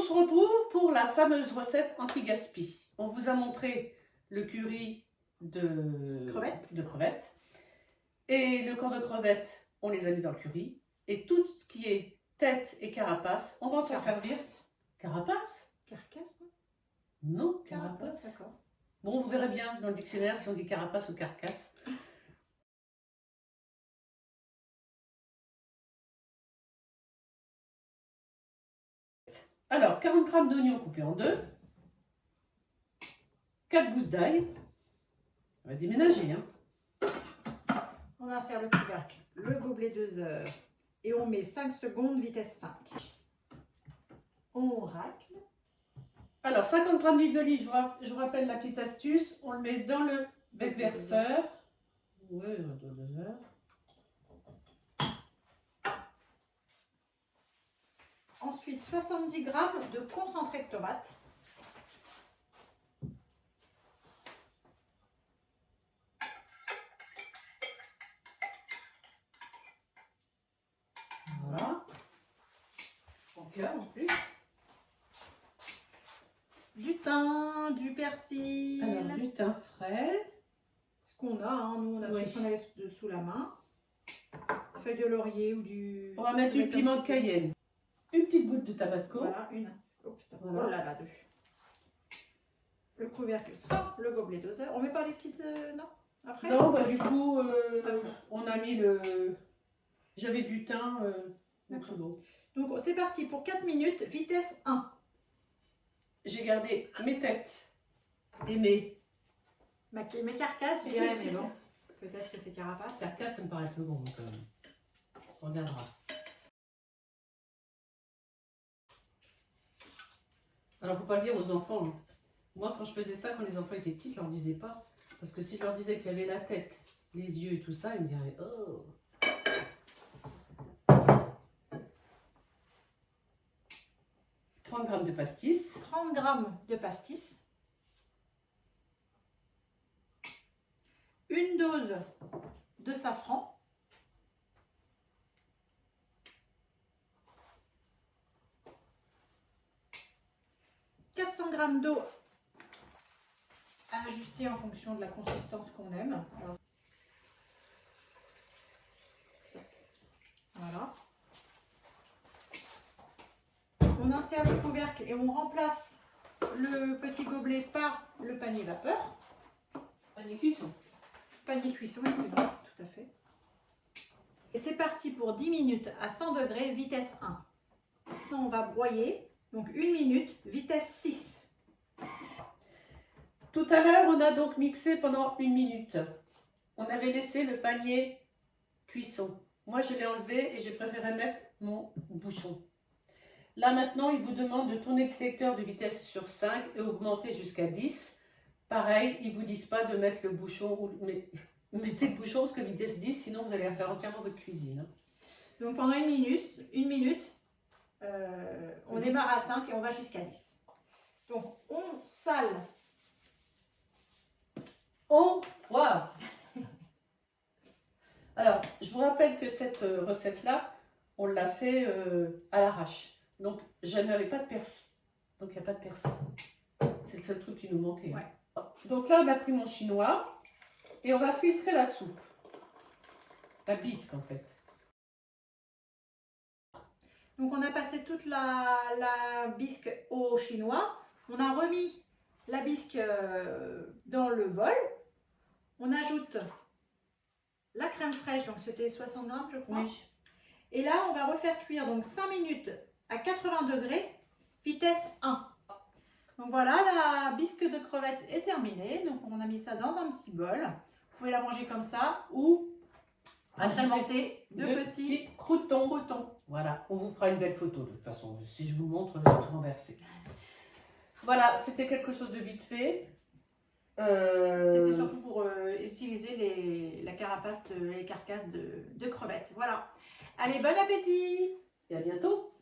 se retrouve pour la fameuse recette anti-gaspi. On vous a montré le curry de crevettes. Et le corps de crevettes, on les a mis dans le curry. Et tout ce qui est tête et carapace, on va s'en servir. Carapace? Carcasse, non? Non, carapace. D'accord. Bon, vous verrez bien dans le dictionnaire si on dit carapace ou carcasse. Alors, 40 g d'oignons coupés en deux, 4 gousses d'ail. On va déménager, hein. On insère le couvercle, le gobelet 2 heures et on met 5 secondes vitesse 5. On racle. Alors, 50 g d'huile d'olive, je vous rappelle la petite astuce, on le met dans le bec verseur. Oui, dans 2 heures. Ensuite, 70 g de concentré de tomate. Voilà. En cœur en plus. Du thym, du persil. Alors, du thym frais. Ce qu'on a, hein, nous on a pris ce qu'on avait sous la main. Feuille de laurier ou du... On va mettre du piment de Cayenne. Une petite goutte de tabasco. Voilà, une. Oh putain, voilà. Oh là là, 2. Le couvercle sans le gobelet 2 heures. On met pas les petites... non après? Non, bah du coup, on a mis le... J'avais du thym sous l'eau. Donc c'est parti pour 4 minutes, vitesse 1. J'ai gardé mes têtes et mes... Mes carcasses, je dirais, mais bon. Peut-être que c'est carapace. Carcasse, ça me paraît peu bon quand même. On regardera. Alors, faut pas le dire aux enfants. Hein. Moi, quand je faisais ça, quand les enfants étaient petits, je leur disais pas. Parce que si je leur disais qu'il y avait la tête, les yeux et tout ça, ils me diraient « Oh !» 30 g de pastis. 30 g de pastis. Une dose de safran. « 400 g d'eau à ajuster en fonction de la consistance qu'on aime. Alors, voilà. On insère le couvercle et on remplace le petit gobelet par le panier vapeur. Panier cuisson. Panier cuisson, excusez-moi, tout à fait. Et c'est parti pour 10 minutes à 100 degrés, vitesse 1. Maintenant, on va broyer, donc 1 minute, vitesse 6. Tout à l'heure, on a donc mixé pendant 1 minute. On avait laissé le panier cuisson. Moi, je l'ai enlevé et j'ai préféré mettre mon bouchon. Là, maintenant, il vous demande de tourner le sélecteur de vitesse sur 5 et augmenter jusqu'à 10. Pareil, ils ne vous disent pas de mettre le bouchon, mettez le bouchon parce que vitesse 10, sinon vous allez faire entièrement votre cuisine. Donc pendant 1 minute, on démarre à 5 et on va jusqu'à 10. Donc on sale. On poivre. Alors, je vous rappelle que cette recette-là, on l'a fait à l'arrache. Donc, je n'avais pas de persil. Donc, il n'y a pas de persil. C'est le seul truc qui nous manquait. Ouais. Donc là, on a pris mon chinois et on va filtrer la soupe. La bisque, en fait. Donc, on a passé toute la bisque au chinois. On a remis la bisque dans le bol. On ajoute la crème fraîche, donc c'était 60 g, je crois. Oui. Et là, on va refaire cuire donc 5 minutes à 80 degrés, vitesse 1. Donc voilà, la bisque de crevettes est terminée. Donc on a mis ça dans un petit bol. Vous pouvez la manger comme ça ou agrémenter de petits croutons. Voilà, on vous fera une belle photo de toute façon. Si je vous montre, je vais tout renverser. Voilà, c'était quelque chose de vite fait. C'était surtout pour utiliser la carapace, les carcasses de crevettes. Voilà. Allez, bon appétit! Et à bientôt!